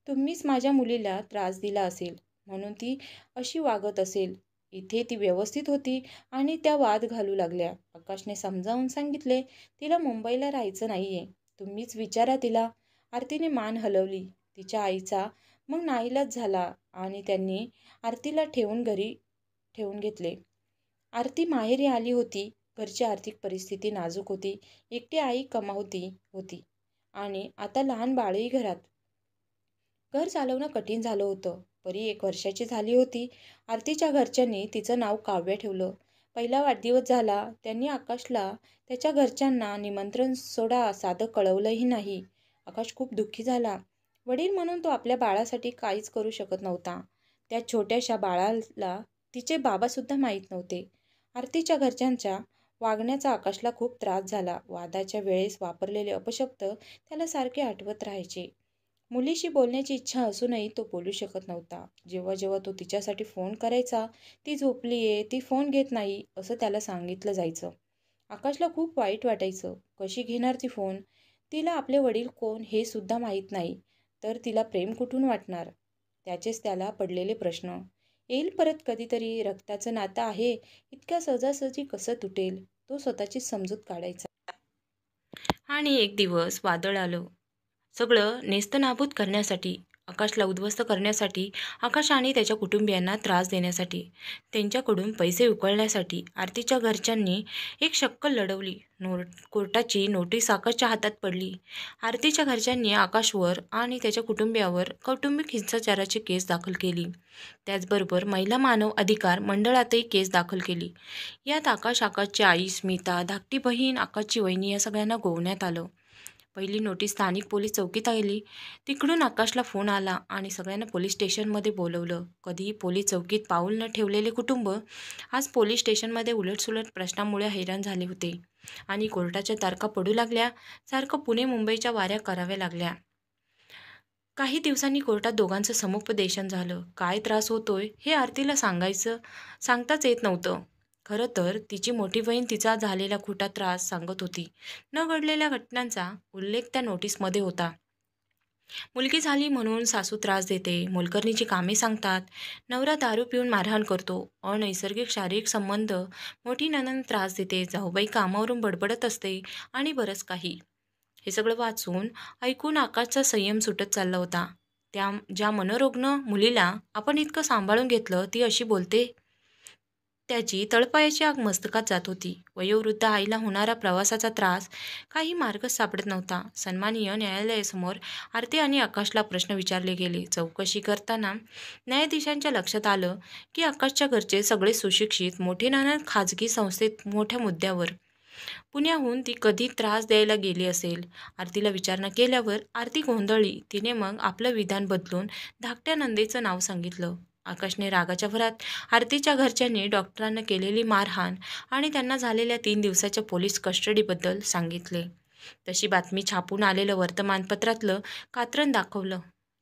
तुम्हीच माझ्या मुलीला त्रास दिला असेल, म्हणून ती अशी वागत असेल. इथे ती व्यवस्थित होती आणि त्या वाद घालू लागल्या. आकाशने समजावून सांगितले, तिला मुंबईला राहायचं नाहीये. तुम्हीच विचारा तिला. आरतीने मान हलवली. तिच्या आईचा मग नाईलाज झाला आणि त्यांनी आरतीला घरी ठेवून घेतले. आरती माहेरी आली होती. घरची आर्थिक परिस्थिती नाजूक होती. एकटी आई कमावती होती आणि आता लहान बाळही घरात. घर चालवणं कठीण झालं होतं. परी 1 वर्षाची झाली होती. आरतीच्या घरच्यांनी तिचं नाव काव्या ठेवलं. पहिला वाढदिवस झाला. त्यांनी आकाशला त्याच्या घरच्यांना निमंत्रण सोडा साधं कळवलंही नाही. आकाश खूप दुःखी झाला. वडील म्हणून तो आपल्या बाळासाठी काहीच करू शकत नव्हता. त्या छोट्याशा बाळाला तिचे बाबासुद्धा माहीत नव्हते. आरतीच्या घरच्यांच्या वागण्याचा आकाशला खूप त्रास झाला. वादाच्या वेळेस वापरलेले अपशब्द त्याला सारखे आठवत राहायचे. मुलीशी बोलण्याची इच्छा असूनही तो बोलू शकत नव्हता. जेव्हा जेव्हा तो तिच्यासाठी फोन करायचा, ती झोपलीये, ती फोन घेत नाही, असं त्याला सांगितलं जायचं. आकाशला खूप वाईट वाटायचं. कशी घेणार ती फोन? तिला आपले वडील कोण हे सुद्धा माहीत नाही, तर तिला प्रेम कुठून वाटणार? त्याचेच त्याला पडलेले प्रश्न. येईल परत कधीतरी. रक्ताचं नातं आहे, इतक्या सहजासहजी कसं तुटेल? तो स्वतःचीच समजूत काढायचा. आणि एक दिवस वादळ आलं. सगळं नेस्तनाबूत करण्यासाठी, आकाशला उद्ध्वस्त करण्यासाठी, आकाश आणि त्याच्या कुटुंबियांना त्रास देण्यासाठी, त्यांच्याकडून पैसे उकळण्यासाठी आरतीच्या घरच्यांनी एक शक्कल लढवली. कोर्टाची नोटीस आकाशच्या हातात पडली. आरतीच्या घरच्यांनी आकाशवर आणि त्याच्या कुटुंबियावर कौटुंबिक हिंसाचाराची केस दाखल केली. त्याचबरोबर महिला मानव अधिकार मंडळातही केस दाखल केली. यात आकाशची आई स्मिता, धाकटी बहीण, आकाशची वहिनी या सगळ्यांना गोवण्यात आलं. पहिली नोटीस स्थानिक पोलीस चौकीत आली. तिकडून आकाशला फोन आला आणि सगळ्यांना पोलीस स्टेशनमध्ये बोलवलं. कधीही पोलीस चौकीत पाऊल न ठेवलेले कुटुंब आज पोलीस स्टेशनमध्ये उलटसुलट प्रश्नांमुळे हैराण झाले होते आणि कोर्टाच्या तारखा पडू लागल्या. सारखं पुणे मुंबईच्या वाऱ्या कराव्या लागल्या. काही दिवसांनी कोर्टात दोघांचं समुपदेशन झालं. काय त्रास होतोय हे आरतीला सांगताच येत नव्हतं. खरं तर तिची मोठी बहीण तिचा झालेला खोटा त्रास सांगत होती. न घडलेल्या घटनांचा उल्लेख त्या नोटीसमध्ये होता. मुलगी झाली म्हणून सासू त्रास देते, मोलकरणीची कामे सांगतात, नवरा दारू पिऊन मारहाण करतो, अनैसर्गिक शारीरिक संबंध, मोठी नणंद त्रास देते, जाऊबाई कामावरून बडबडत असते आणि बरंच काही. हे सगळं वाचून ऐकून आकाशचा संयम सुटत चालला होता. ज्या मनोरुग्ण मुलीला आपण इतकं सांभाळून घेतलं ती अशी बोलते. त्याची तळपायाची आग मस्तकात जात होती. वयोवृद्ध आईला होणारा प्रवासाचा त्रास, काही मार्गच सापडत नव्हता. सन्माननीय न्यायालयासमोर आरती आणि आकाशला प्रश्न विचारले गेले. चौकशी करताना न्यायाधीशांच्या लक्षात आलं की आकाशच्या घरचे सगळे सुशिक्षित, मोठे नणंद खाजगी संस्थेत मोठ्या मुद्द्यावर. पुण्याहून ती कधी त्रास द्यायला गेली असेल. आरतीला विचारणा केल्यावर आरती गोंधळली. तिने मग आपलं विधान बदलून धाकट्या नंदेचं नाव सांगितलं. आकाशने रागाच्या भरात आरतीच्या घरच्यांनी डॉक्टरांना केलेली मारहाण आणि त्यांना झालेल्या 3 दिवसाच्या पोलीस कस्टडीबद्दल सांगितले. तशी बातमी छापून आलेलं वर्तमानपत्रातलं कात्रण दाखवलं.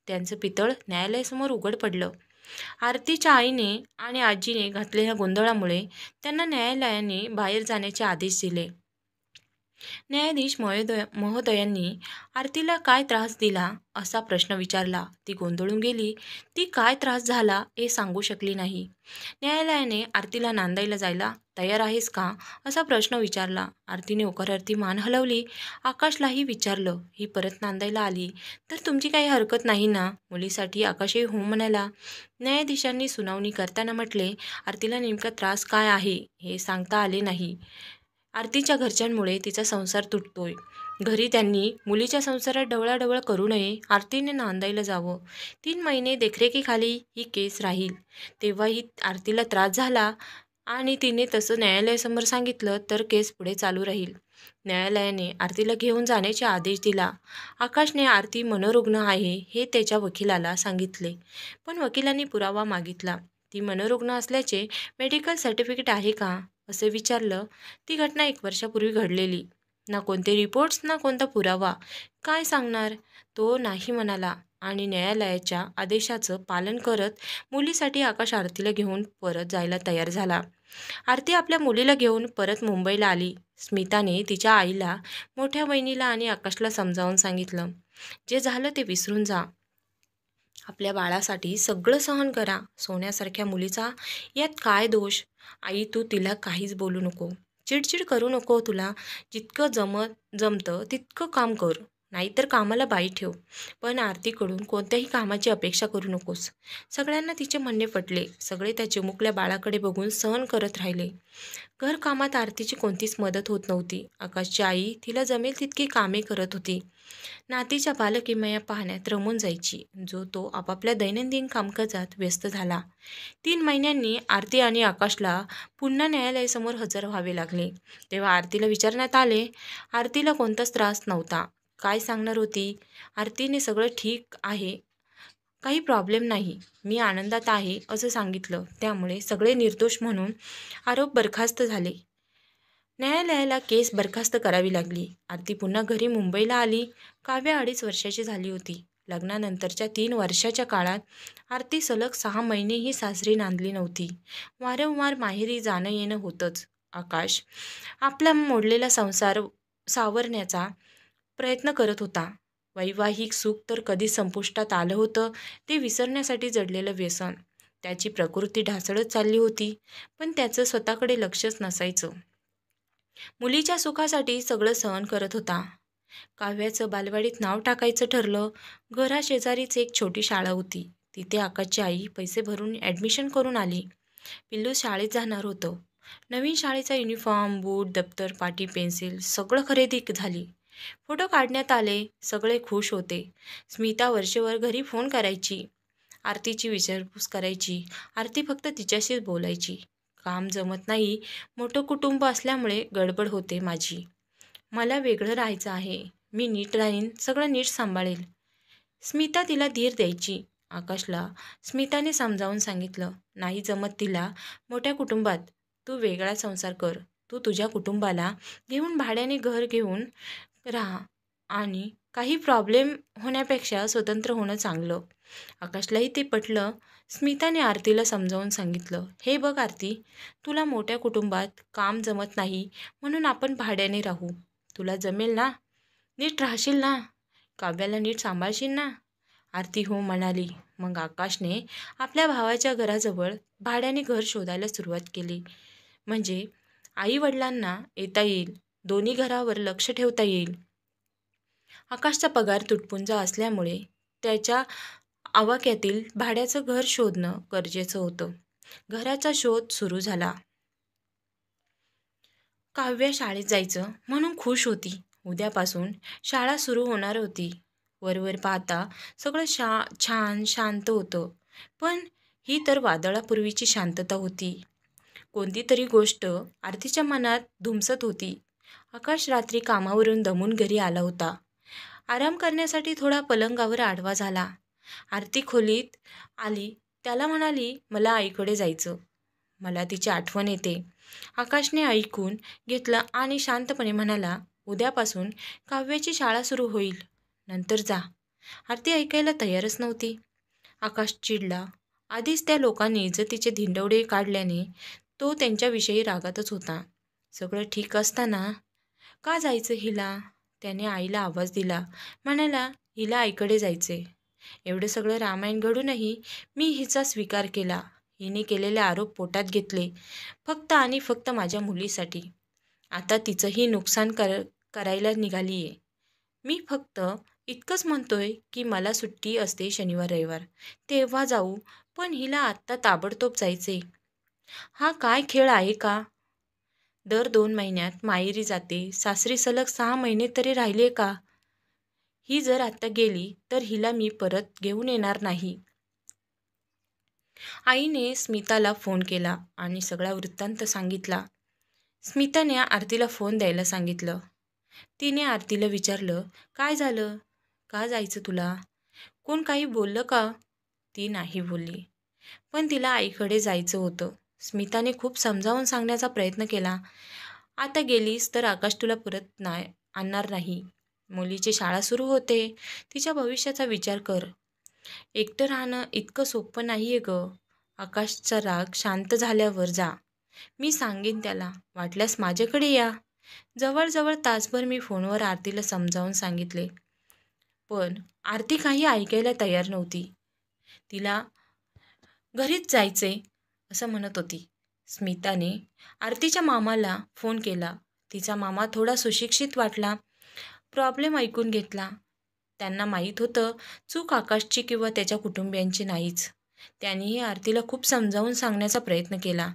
त्यांचं पितळ न्यायालयासमोर उघड पडलं. आरतीच्या आईने आणि आजीने घातलेल्या गोंधळामुळे त्यांना न्यायालयाने बाहेर जाण्याचे आदेश दिले. न्यायाधीश महोदयांनी आरतीला काय त्रास दिला असा प्रश्न विचारला. ती गोंधळून गेली. ती काय त्रास झाला हे सांगू शकली नाही. न्यायालयाने आरतीला नांदायला जायला तयार आहेस का असा प्रश्न विचारला. आरतीने होकारार्थी मान हलवली. आकाशलाही विचारलं, ही परत नांदायला आली तर तुमची काही हरकत नाही ना? मुलीसाठी आकाशही हो म्हणाला. न्यायाधीशांनी सुनावणी करताना म्हटले, आरतीला नेमका त्रास काय आहे हे सांगता आले नाही. आरतीच्या घरच्यांमुळे तिचा संसार तुटतोय. घरी त्यांनी मुलीच्या संसारात ढवळाढवळ करू नये, आरतीने नांदायला जावं. 3 महिने देखरेखीखाली ही केस राहील. तेव्हाही आरतीला त्रास झाला आणि तिने तसं न्यायालयासमोर सांगितलं तर केस पुढे चालू राहील. न्यायालयाने आरतीला घेऊन जाण्याचे आदेश दिला. आकाशने आरती मनोरुग्ण आहे हे त्याच्या वकिलाला सांगितले, पण वकिलांनी पुरावा मागितला. ती मनोरुग्ण असल्याचे मेडिकल सर्टिफिकेट आहे का असे विचारलं. ती घटना 1 वर्षापूर्वी घडलेली. ना कोणते रिपोर्ट्स ना कोणता पुरावा. काय सांगणार? तो नाही म्हणाला आणि न्यायालयाच्या आदेशाचं पालन करत मुलीसाठी आकाश आरतीला घेऊन परत जायला तयार झाला. आरती आपल्या मुलीला घेऊन परत मुंबईला आली. स्मिताने तिच्या आईला, मोठ्या बहिणीला आणि आकाशला समजावून सांगितलं, जे झालं ते विसरून जा. आपल्या बाळासाठी सगळं सहन करा. सोन्यासारख्या मुलीचा यात काय दोष? आई, तू तिला काहीच बोलू नको. चिडचिड करू नको. तुला जितकं जमतं तितकं काम कर, नाहीतर कामाला बाई ठेव. पण आरतीकडून कोणत्याही कामाची अपेक्षा करू नकोस. सगळ्यांना तिचे म्हणणे पटले. सगळे त्या चिमुकल्या बाळाकडे बघून सहन करत राहिले. घरकामात आरतीची कोणतीच मदत होत नव्हती. आकाशची आई तिला जमेल तितकी कामे करत होती. नातीच्या बालकिमया पाहण्यात रमून जायची. तो आपापल्या दैनंदिन कामकाजात व्यस्त झाला. 3 महिन्यांनी आरती आणि आकाशला पुन्हा न्यायालयासमोर हजर व्हावे लागले. तेव्हा आरतीला विचारण्यात आले. आरतीला कोणताच त्रास नव्हता. काय सांगणार होती? आरतीने सगळं ठीक आहे, काही प्रॉब्लेम नाही, मी आनंदात आहे असं सांगितलं. त्यामुळे सगळे निर्दोष म्हणून आरोप बरखास्त झाले. न्यायालयाला केस बरखास्त करावी लागली. आरती पुन्हा घरी मुंबईला आली. काव्या 2.5 वर्षाची झाली होती. लग्नानंतरच्या 3 वर्षाच्या काळात आरती सलग 6 महिनेही सासरी नांदली नव्हती. वारंवार माहेरी जाणं येणं होतंच. आकाश आपला मोडलेला संसार सावरण्याचा प्रयत्न करत होता. वैवाहिक सुख तर कधी संपुष्टात आलं होतं ते विसरण्यासाठी जडलेलं व्यसन. त्याची प्रकृती ढासळत चालली होती, पण त्याचं स्वतःकडे लक्षच नसायचं. मुलीच्या सुखासाठी सगळं सहन करत होता. काव्याचं बालवाडीत नाव टाकायचं ठरलं. घराशेजारीच एक छोटी शाळा होती. तिथे आकाशची आई पैसे भरून ॲडमिशन करून आली. पिल्लू शाळेत जाणार होतं. नवीन शाळेचा युनिफॉर्म, बूट, दप्तर, पाटी, पेन्सिल सगळं खरेदी झाली. फोटो काढण्यात आले. सगळे खुश होते. स्मिता वर्षभर घरी फोन करायची. आरतीची विचारपूस करायची. आरती फक्त तिच्याशीच बोलायची. काम जमत नाही. मोठं कुटुंब असल्यामुळे गडबड होते माझी. मला वेगळं राहायचं आहे. मी नीट राहीन, सगळं नीट सांभाळेल. स्मिता तिला धीर द्यायची. आकाशला स्मिताने समजावून सांगितलं, नाही जमत तिला मोठ्या कुटुंबात. तू वेगळा संसार कर. तू तुझ्या कुटुंबाला घेऊन भाड्याने घर घेऊन राहा आणि काही प्रॉब्लेम होण्यापेक्षा स्वतंत्र होणं चांगलं. आकाशलाही ते पटलं. स्मिताने आरतीला समजावून सांगितलं, हे बघ आरती, तुला मोठ्या कुटुंबात काम जमत नाही म्हणून आपण भाड्याने राहू. तुला जमेल ना? नीट राहशील ना? काव्याला नीट सांभाळशील ना? आरती हो म्हणाली. मग आकाशने आपल्या भावाच्या घराजवळ भाड्याने घर शोधायला सुरुवात केली. म्हणजे आई वडिलांना येता येईल, दोन्ही घरावर लक्ष ठेवता येईल. आकाशचा पगार तुटपुंजा असल्यामुळे त्याच्या आवाक्यातील भाड्याचं घर शोधणं गरजेचं होतं. घराचा शोध सुरू झाला. काव्या शाळेत जायचं म्हणून खुश होती. उद्यापासून शाळा सुरू होणार होती. वरवर पाहता सगळं छान शांत होतं. पण ही तर वादळापूर्वीची शांतता होती. कोणती तरी गोष्ट आरतीच्या मनात धुमसत होती. आकाश रात्री कामावरून दमून घरी आला होता. आराम करण्यासाठी थोडा पलंगावर आडवा झाला. आरती खोलीत आली. त्याला म्हणाली, मला आईकडे जायचं. मला तिची आठवण येते. आकाशने ऐकून घेतलं आणि शांतपणे म्हणाला, उद्यापासून काव्याची शाळा सुरू होईल, नंतर जा. आरती ऐकायला तयारच नव्हती. आकाश चिडला. आधीच त्या लोकांनी इज्जतीचे धिंडवडे काढल्याने तो त्यांच्याविषयी रागातच होता. सगळं ठीक असताना का जायचं हिला? त्याने आईला आवाज दिला. म्हणाला, हिला आईकडे जायचे. एवढं सगळं रामायण घडूनही मी हिचा स्वीकार केला. हिने केलेले आरोप पोटात घेतले, फक्त आणि फक्त माझ्या मुलीसाठी. आता तिचंही नुकसान करायला निघाली आहे. मी फक्त इतकंच म्हणतोय की मला सुट्टी असते शनिवार रविवार, तेव्हा जाऊ, पण हिला आत्ता ताबडतोब जायचे. हा काय खेळ आहे का? दर 2 महिन्यात माहेरी जाते, सासरी सलग 6 महिने तरी राहिले का? ही जर आत्ता गेली तर हिला मी परत घेऊन येणार नाही. आईने स्मिताला फोन केला आणि सगळा वृत्तांत सांगितला. स्मिताने आरतीला फोन द्यायला सांगितलं. तिने आरतीला विचारलं, काय झालं? का जायचं तुला? कोण काही बोललं का? ती नाही बोलली. पण तिला आईकडे जायचं होतं. स्मिताने खूप समजावून सांगण्याचा प्रयत्न केला. आता गेलीस तर आकाश तुला परत आणणार नाही. मुलीची शाळा सुरू होते. तिच्या भविष्याचा विचार कर. एकटं राहणं इतकं सोपं नाही आहे ग. आकाशचा राग शांत झाल्यावर जा. मी सांगेन त्याला. वाटल्यास माझ्याकडे या. जवळजवळ तासभर मी फोनवर आरतीला समजावून सांगितले. पण आरती काही ऐकायला तयार नव्हती. तिला घरीच जायचे असं म्हणत होती. स्मिताने आरतीच्या मामाला फोन केला. तिचा मामा थोडा सुशिक्षित वाटला. प्रॉब्लेम ऐकून घेतला. त्यांना माहीत होतं चूक आकाशची किंवा त्याच्या कुटुंबियांची नाहीच. त्यांनीही आरतीला खूप समजावून सांगण्याचा प्रयत्न केला,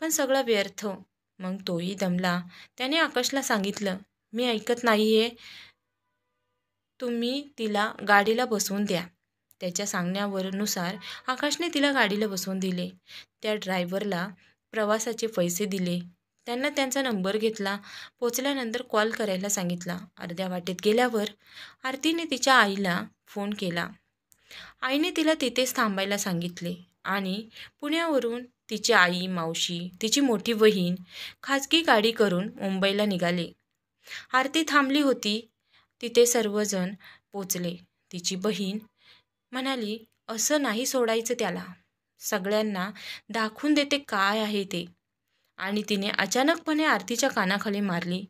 पण सगळं व्यर्थ. मग तोही दमला. त्याने आकाशला सांगितलं, मी ऐकत नाहीये, तुम्ही तिला गाडीला बसवून द्या. त्याच्या सांगण्यानुसार आकाशने तिला गाडीला बसवून दिले. त्या ड्रायव्हरला प्रवासाचे पैसे दिले. त्यांना त्यांचा नंबर घेतला. पोचल्यानंतर कॉल करायला सांगितला. अर्ध्या वाटेत गेल्यावर आरतीने तिच्या आईला फोन केला. आईने तिला तिथेच थांबायला सांगितले आणि पुण्यावरून तिची आई, मावशी, तिची मोठी बहीण खाजगी गाडी करून मुंबईला निघाले. आरती थांबली होती. तिथे सर्वजण पोचले. तिची बहीण म्हणाली, असं नाही सोडायचं त्याला. सगळ्यांना दाखवून देते काय आहे ते. आणि तिने अचानकपणे आरतीच्या कानाखाली मारली.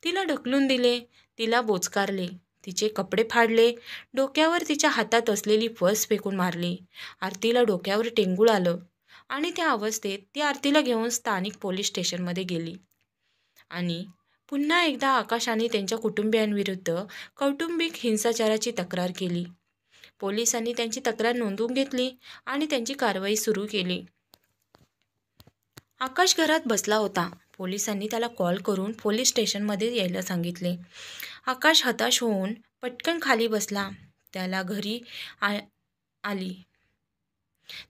तिला ढकलून दिले. तिला बोचकारले. तिचे कपडे फाडले. डोक्यावर तिच्या हातात असलेली पर्स फेकून मारली. आरतीला डोक्यावर टेंगूळ आलं आणि त्या अवस्थेत ती आरतीला घेऊन स्थानिक पोलीस स्टेशनमध्ये गेली. आणि पुन्हा एकदा आकाश आणि त्यांच्या कुटुंबियांविरुद्ध कौटुंबिक हिंसाचाराची तक्रार केली. पोलिसांनी त्यांची तक्रार नोंदवून घेतली आणि त्यांची कारवाई सुरू केली. आकाश घरात बसला होता. पोलिसांनी त्याला कॉल करून पोलीस स्टेशनमध्ये यायला सांगितले. आकाश हताश होऊन पटकन खाली बसला. त्याला घरी आली.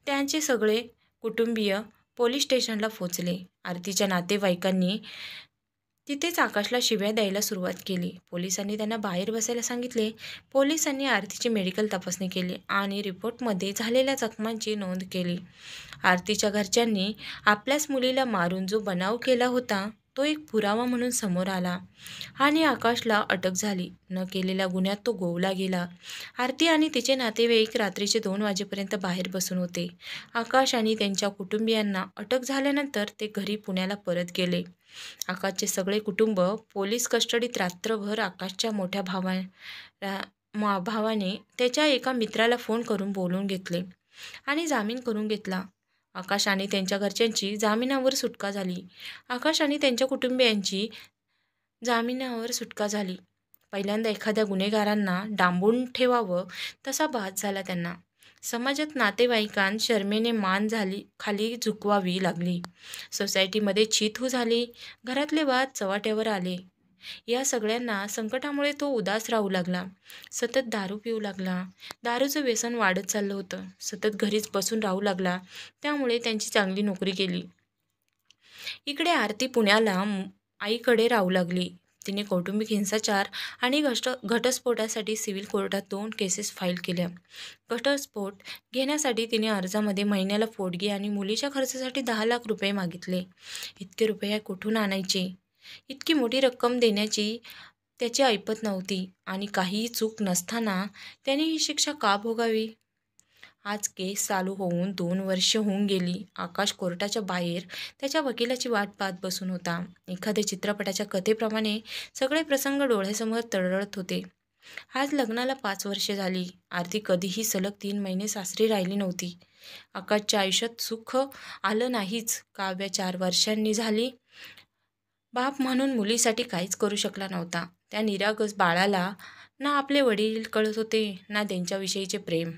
त्यांचे सगळे कुटुंबीय पोलीस स्टेशनला पोचले. आरतीच्या नातेवाईकांनी तिथेच आकाशला शिव्या द्यायला सुरुवात केली. पोलिसांनी त्यांना बाहेर बसायला सांगितले. पोलिसांनी आरतीची मेडिकल तपासणी केली आणि रिपोर्टमध्ये झालेल्या जखमांची नोंद केली. आरतीच्या घरच्यांनी आपल्याच मुलीला मारून जो बनाव केला होता तो एक पुरावा म्हणून समोर आला आणि आकाशला अटक झाली. न केलेल्या गुन्ह्यात तो गोवला गेला. आरती आणि तिचे नातेवाईक रात्रीचे 2 वाजेपर्यंत बाहेर बसून होते. आकाश आणि त्यांच्या कुटुंबियांना अटक झाल्यानंतर ते घरी पुण्याला परत गेले. आकाशचे सगळे कुटुंब पोलीस कस्टडीत. रात्रभर आकाशच्या मोठ्या भावाने त्याच्या एका मित्राला फोन करून बोलवून घेतले आणि जामीन करून घेतला. आकाश आणि त्यांच्या घरच्यांची जामिनावर सुटका झाली. आकाश आणि त्यांच्या कुटुंबियांची जामिनावर सुटका झाली. पहिल्यांदा एखाद्या गुन्हेगारांना डांबून ठेवावं तसा भास झाला त्यांना. समाजात नातेवाईकांत शरमेने मान खाली झुकवावी लागली. सोसायटीमध्ये चीथू झाली. घरातले वाद चव्हाट्यावर आले. या सगळ्यांना संकटामुळे तो उदास राहू लागला. सतत दारू पिऊ लागला. दारूचं व्यसन वाढत चाललं होतं. सतत घरीच बसून राहू लागला. त्यामुळे त्यांची चांगली नोकरी गेली. इकडे आरती पुण्याला आईकडे राहू लागली. तिने कौटुंबिक हिंसाचार आणि घटस्फोटासाठी सिव्हिल कोर्टात 2 केसेस फाईल केल्या. घटस्फोट घेण्यासाठी तिने अर्जामध्ये महिन्याला पोटगी आणि मुलीच्या खर्चासाठी 10 लाख रुपये मागितले. इतके रुपये कुठून आणायचे? इतकी मोठी रक्कम देण्याची त्याची ऐपत नव्हती आणि काहीही चूक नसताना त्याने ही शिक्षा का भोगावी? आज केस चालू होऊन 2 वर्ष होऊन गेली. आकाश कोर्टाच्या बाहेर त्याच्या वकिलाची वाट पाहत बसून होता. एखाद्या चित्रपटाच्या कथेप्रमाणे सगळे प्रसंग डोळ्यासमोर तरळत होते. आज लग्नाला 5 वर्षे झाली. आरती कधीही सलग 3 महिने सासरी राहिली नव्हती. आकाशच्या आयुष्यात सुख आलं नाहीच. काव्या 4 वर्षांनी झाली. बाप म्हणून मुलीसाठी काहीच करू शकला नव्हता. त्या निरागस बाळाला ना आपले वडील कळत होते ना त्यांच्याविषयीचे प्रेम.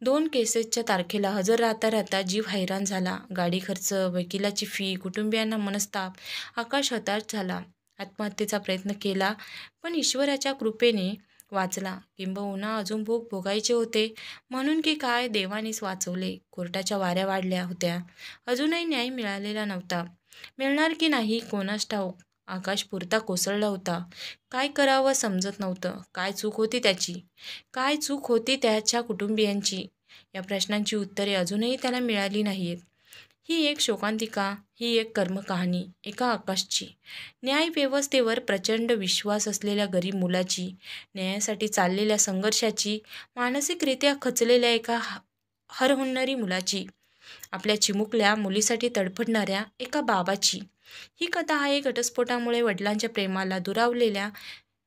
2 केसेसच्या तारखेला हजर राहता जीव हैराण झाला. गाडी खर्च, वकिलाची फी, कुटुंबियांना मनस्ताप. आकाश हताश झाला. आत्महत्येचा प्रयत्न केला पण ईश्वराच्या कृपेने वाचला. किंबहुना अजून भोग भोगायचे होते म्हणून की काय देवानेच वाचवले. कोर्टाच्या वाऱ्या वाढल्या होत्या. अजूनही न्याय मिळालेला नव्हता. मिळणार की नाही कोणास ठाऊक. आकाश पुरता कोसळला होता. काय करावं समजत नव्हतं. काय चूक होती त्याची? काय चूक होती त्याच्या कुटुंबियांची? या प्रश्नांची उत्तरे अजूनही त्याला मिळाली नाहीत. ही एक शोकांतिका, ही एक कर्मकहाणी एका आकाशची. न्यायव्यवस्थेवर प्रचंड विश्वास असलेल्या गरीब मुलाची, न्यायासाठी चाललेल्या संघर्षाची, मानसिकरित्या खचलेल्या एका हरहुन्नरी मुलाची, आपल्या चिमुकल्या मुलीसाठी तडफडणाऱ्या एका बाबाची. ही कथा आहे घटस्फोटामुळे वडिलांच्या प्रेमाला दुरावलेल्या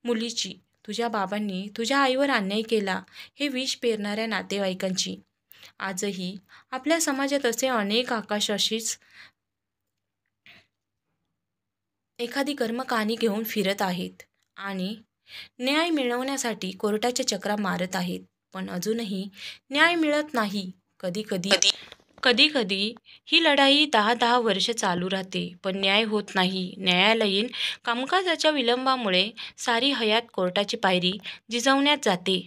मुलीची. तुझ्या बाबांनी तुझ्या आईवर अन्याय केला हे विष पेरणाऱ्या नातेवाईकांची. आजही आपल्या समाजात असे अनेक आकाश अशीच एखादी कर्मकहाणी घेऊन फिरत आहेत आणि न्याय मिळवण्यासाठी कोर्टाच्या चक्रा मारत आहेत. पण अजूनही न्याय मिळत नाही. कधी कधी ही लढाई 10-10 वर्ष चालू राहते पण न्याय होत नाही. न्यायालयीन कामकाजाच्या विलंबामुळे सारी हयात कोर्टाची पायरी जिजवण्यात जाते.